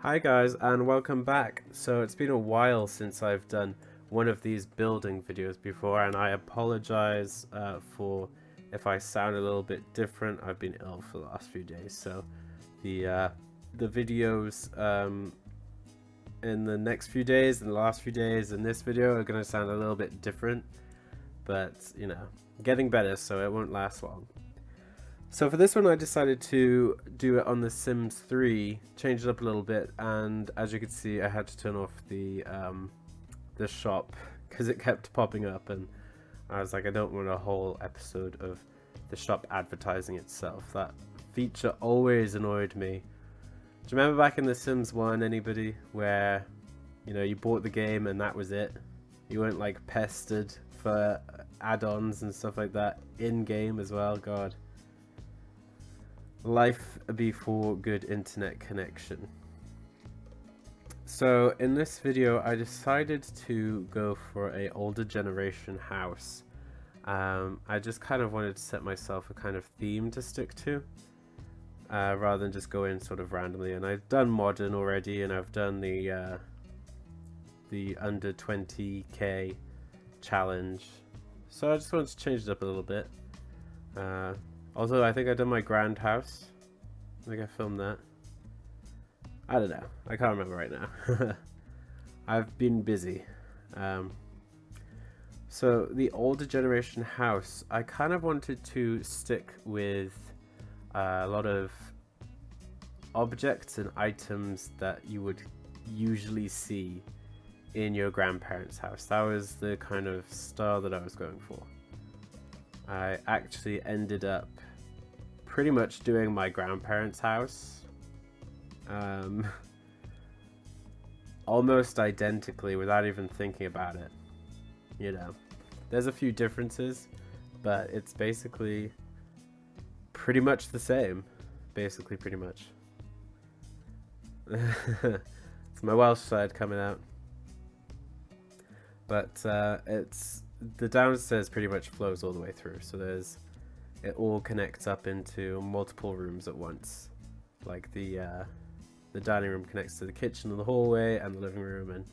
Hi guys and welcome back. So it's been a while since I've done one of these building videos before, and I apologize for if I sound a little bit different. I've been ill for the last few days, so the videos in the next few days and the last few days in this video are going to sound a little bit different, but you know, getting better, so it won't last long. So for this one I decided to do it on The Sims 3, change it up a little bit, and as you can see I had to turn off the shop because it kept popping up, and I was like, I don't want a whole episode of the shop advertising itself. That feature always annoyed me. Do you remember back in The Sims 1, anybody, where you bought the game and that was it? You weren't like pestered for add-ons and stuff like that in-game as well? God. Life before good internet connection. So in this video I decided to go for a older generation house. I just kind of wanted to set myself a kind of theme to stick to, rather than just go in sort of randomly. And I've done modern already, and I've done the under 20k challenge, so I just wanted to change it up a little bit. Also, I think I done my grand house. I think I filmed that. I don't know. I can't remember right now. I've been busy. So the older generation house, I kind of wanted to stick with a lot of objects and items that you would usually see in your grandparents' house. That was the kind of style that I was going for. I actually ended up pretty much doing my grandparents' house almost identically without even thinking about it. There's a few differences, but it's basically pretty much the same. Basically, pretty much. It's my Welsh side coming out. But it's the downstairs pretty much flows all the way through, so it all connects up into multiple rooms at once. Like the dining room connects to the kitchen and the hallway and the living room, and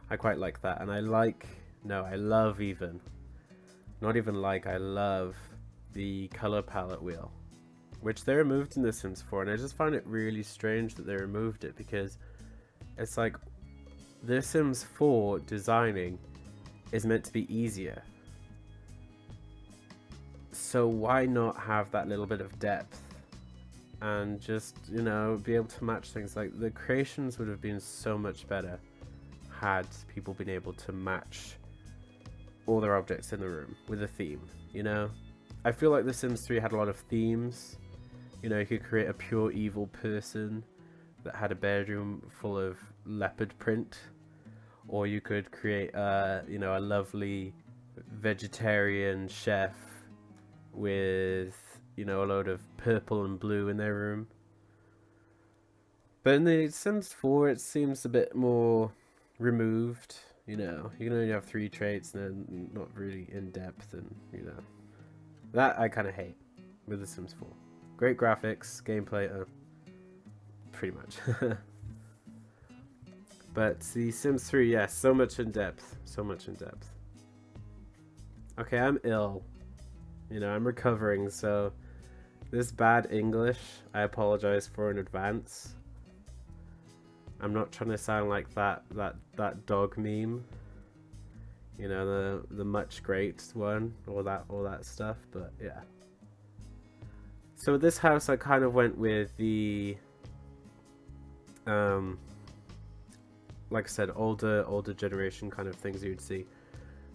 I quite like that. And I love even, not even like, I love the color palette wheel, which they removed in The Sims 4, and I just find it really strange that they removed it, because it's like The Sims 4 designing is meant to be easier. So why not have that little bit of depth and just, be able to match things? Like, the creations would have been so much better had people been able to match all their objects in the room with a theme, I feel like The Sims 3 had a lot of themes. You could create a pure evil person that had a bedroom full of leopard print, or you could create a lovely vegetarian chef with a load of purple and blue in their room. But in The Sims 4 it seems a bit more removed. You can only have 3 traits and then not really in depth, and that I kind of hate with The Sims 4. Great graphics, gameplay, pretty much. But The Sims 3, yes, so much in depth. Okay, I'm ill. I'm recovering, so this bad English, I apologize for in advance. I'm not trying to sound like that dog meme. The much great one, all that stuff, but yeah. So with this house I kind of went with the like I said, older generation kind of things you'd see,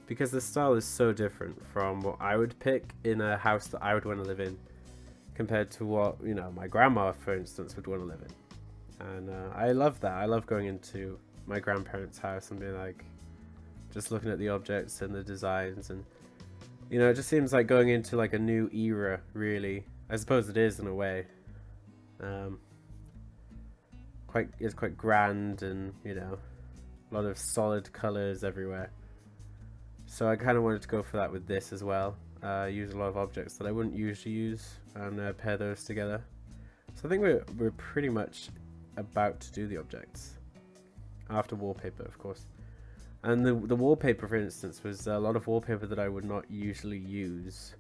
because the style is so different from what I would pick in a house that I would want to live in, compared to what my grandma, for instance, would want to live in. And I love that. I love going into my grandparents' house and being like, just looking at the objects and the designs, and it just seems like going into like a new era, really. I suppose it is in a way. It's quite grand, and a lot of solid colors everywhere. So I kind of wanted to go for that with this as well. Use a lot of objects that I wouldn't usually use, and pair those together. So I think we're pretty much about to do the objects. After wallpaper, of course. And the wallpaper, for instance, was a lot of wallpaper that I would not usually use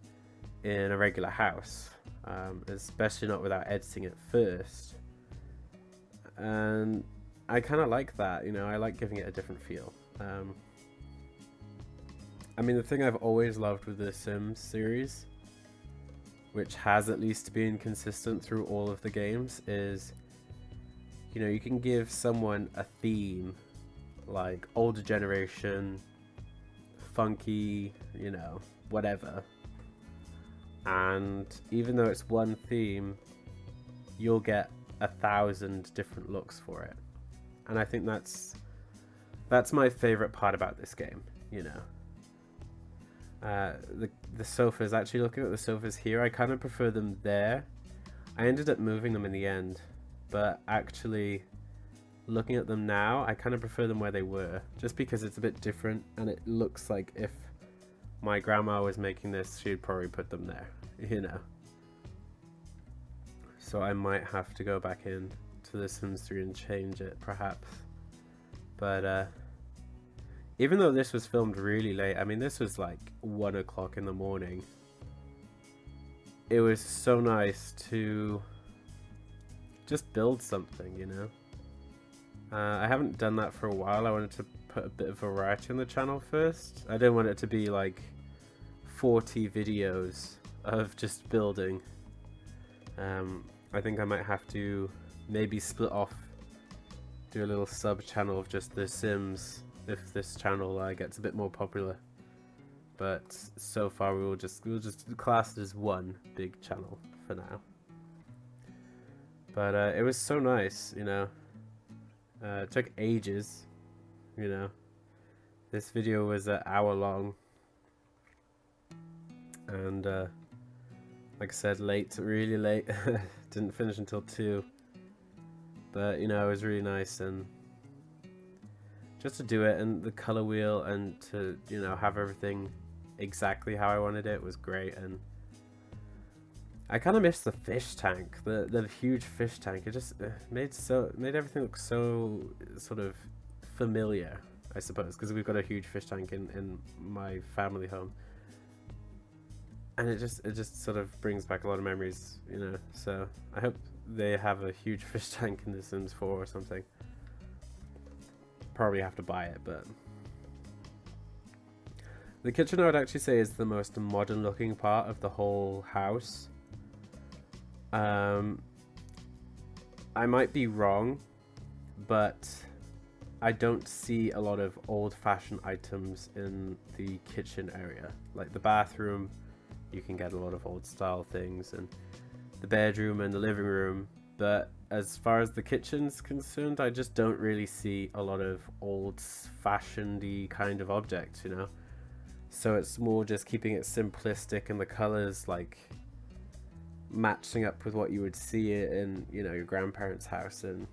in a regular house. Especially not without editing it first. And I kind of like that, you know, I like giving it a different feel. I mean, the thing I've always loved with the Sims series, which has at least been consistent through all of the games, is, you know, you can give someone a theme, like older generation, funky, you know, whatever. And even though it's one theme, you'll get 1,000 different looks for it. And I think that's my favorite part about this game, you know. The sofas, actually looking at the sofas here, I kind of prefer them there. I ended up moving them in the end, but actually looking at them now, I kind of prefer them where they were, just because it's a bit different, and it looks like if my grandma was making this, she'd probably put them there, you know. So I might have to go back in to The Sims 3 and change it, perhaps. But even though this was filmed really late, I mean, this was like 1 o'clock in the morning, it was so nice to just build something, you know. I haven't done that for a while. I wanted to put a bit of variety on the channel first. I didn't want it to be like 40 videos of just building. I think I might have to maybe split off, do a little sub channel of just The Sims if this channel gets a bit more popular. But so far we'll just class it as one big channel for now. But it was so nice, you know. It took ages, you know. This video was an hour long, and like I said, late, really late. Didn't finish until 2, but you know, it was really nice, and just to do it, and the color wheel, and to, you know, have everything exactly how I wanted it was great. And I kind of missed the fish tank, the huge fish tank. It just made everything look so sort of familiar, I suppose, because we've got a huge fish tank in my family home, and it just sort of brings back a lot of memories, you know. So I hope they have a huge fish tank in The Sims 4 or something. Probably have to buy it, but the kitchen I would actually say is the most modern looking part of the whole house. I might be wrong, but I don't see a lot of old-fashioned items in the kitchen area. Like the bathroom, you can get a lot of old-style things, and the bedroom and the living room. But as far as the kitchen's concerned, I just don't really see a lot of old-fashioned-y kind of objects, you know? So it's more just keeping it simplistic, and the colors, like, matching up with what you would see it in, you know, your grandparents' house. And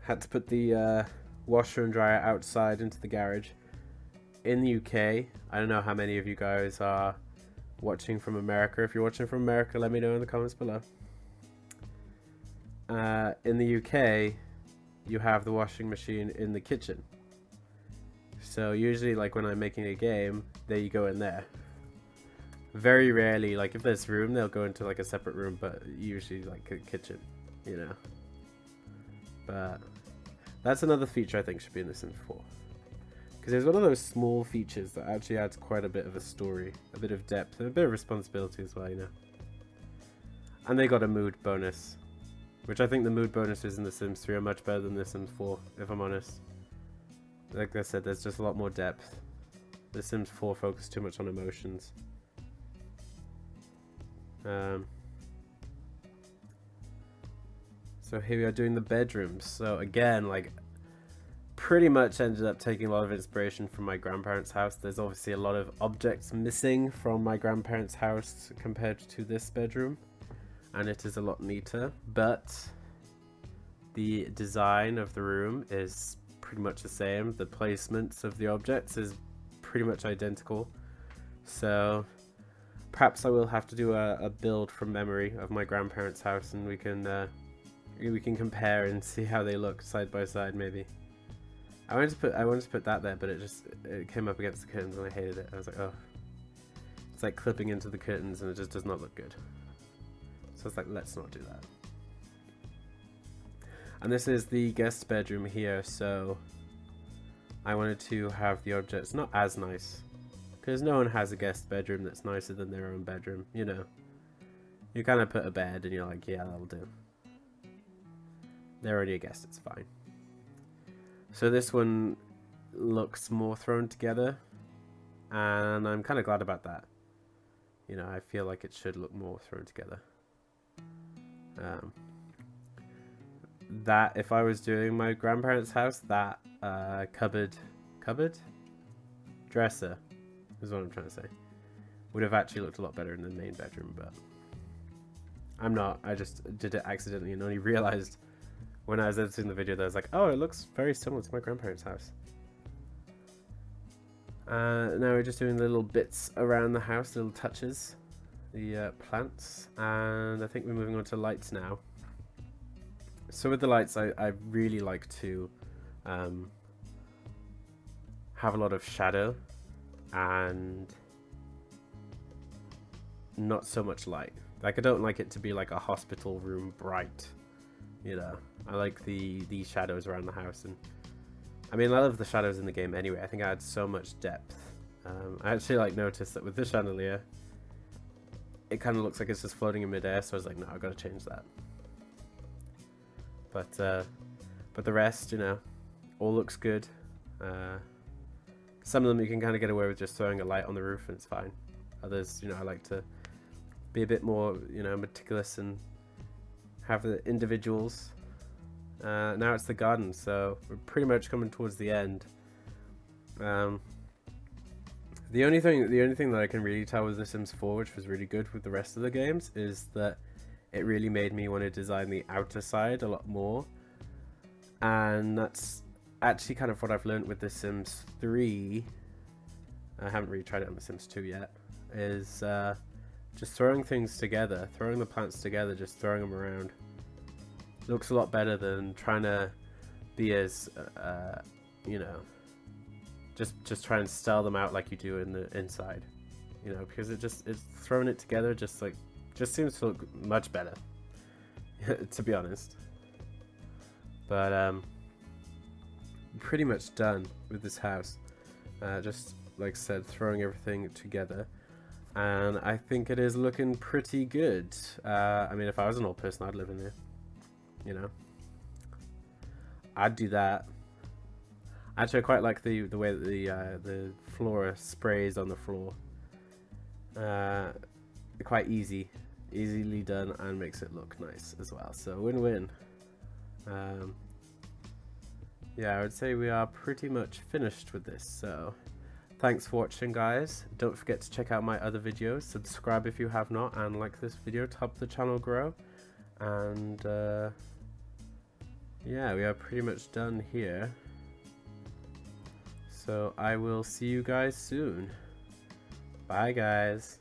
had to put the washer and dryer outside into the garage. In the UK, I don't know how many of you guys are watching from America. If you're watching from America, let me know in the comments below. In the UK, you have the washing machine in the kitchen. So usually, like when I'm making a game, there you go in there. Very rarely, like if there's room, they'll go into like a separate room, but usually like a kitchen, you know. But that's another feature I think should be in The Sims 4. Because it's one of those small features that actually adds quite a bit of a story, a bit of depth, and a bit of responsibility as well, you know. And they got a mood bonus, which I think the mood bonuses in The Sims 3 are much better than The Sims 4, if I'm honest. Like I said, there's just a lot more depth. The Sims 4 focused too much on emotions. So here we are doing the bedrooms. So again, like, pretty much ended up taking a lot of inspiration from my grandparents' house. There's obviously a lot of objects missing from my grandparents' house compared to this bedroom, and it is a lot neater, but the design of the room is pretty much the same. The placements of the objects is pretty much identical. So perhaps I will have to do a build from memory of my grandparents' house, and we can compare and see how they look side by side. Maybe I wanted to put that there, but it came up against the curtains and I hated it. I was like, oh, it's like clipping into the curtains and it just does not look good. So it's like, let's not do that. And this is the guest bedroom here, so I wanted to have the objects not as nice, because no one has a guest bedroom that's nicer than their own bedroom, you know. You kind of put a bed and you're like, yeah, that'll do. They're already a guest, it's fine. So this one looks more thrown together, and I'm kind of glad about that. You know, I feel like it should look more thrown together. That, if I was doing my grandparents' house, that dresser is what I'm trying to say, would have actually looked a lot better in the main bedroom, but I'm not. I just did it accidentally and only realized when I was editing the video that I was like, oh, it looks very similar to my grandparents' house. Now we're just doing little bits around the house, little touches, the plants, and I think we're moving on to lights now. So with the lights, I really like to have a lot of shadow and not so much light. Like, I don't like it to be like a hospital room bright, you know. I like the shadows around the house, and I mean, I love the shadows in the game anyway. I think I had so much depth. I actually like noticed that with this chandelier, it kind of looks like it's just floating in midair, so I was like, no, I've got to change that. But the rest, you know, all looks good. Some of them you can kind of get away with just throwing a light on the roof and it's fine. Others, you know, I like to be a bit more, you know, meticulous and have the individuals. Now it's the garden, so we're pretty much coming towards the end. The only thing that I can really tell with The Sims 4, which was really good with the rest of the games, is that it really made me want to design the outer side a lot more. And that's actually kind of what I've learned with The Sims 3. I haven't really tried it on The Sims 2 yet. Is just throwing things together, throwing the plants together, just throwing them around. Looks a lot better than trying to be as, you know, just try and style them out like you do in the inside, you know, because it's throwing it together just seems to look much better, to be honest. But pretty much done with this house. Just like I said, throwing everything together, and I think it is looking pretty good. I mean, if I was an old person, I'd live in there. You know, I'd do that. Actually, I quite like the way that the flora sprays on the floor. Quite easily done, and makes it look nice as well. So win-win. Yeah, I would say we are pretty much finished with this. So thanks for watching, guys. Don't forget to check out my other videos. Subscribe if you have not, and like this video to help the channel grow. And yeah, we are pretty much done here. So I will see you guys soon. Bye, guys.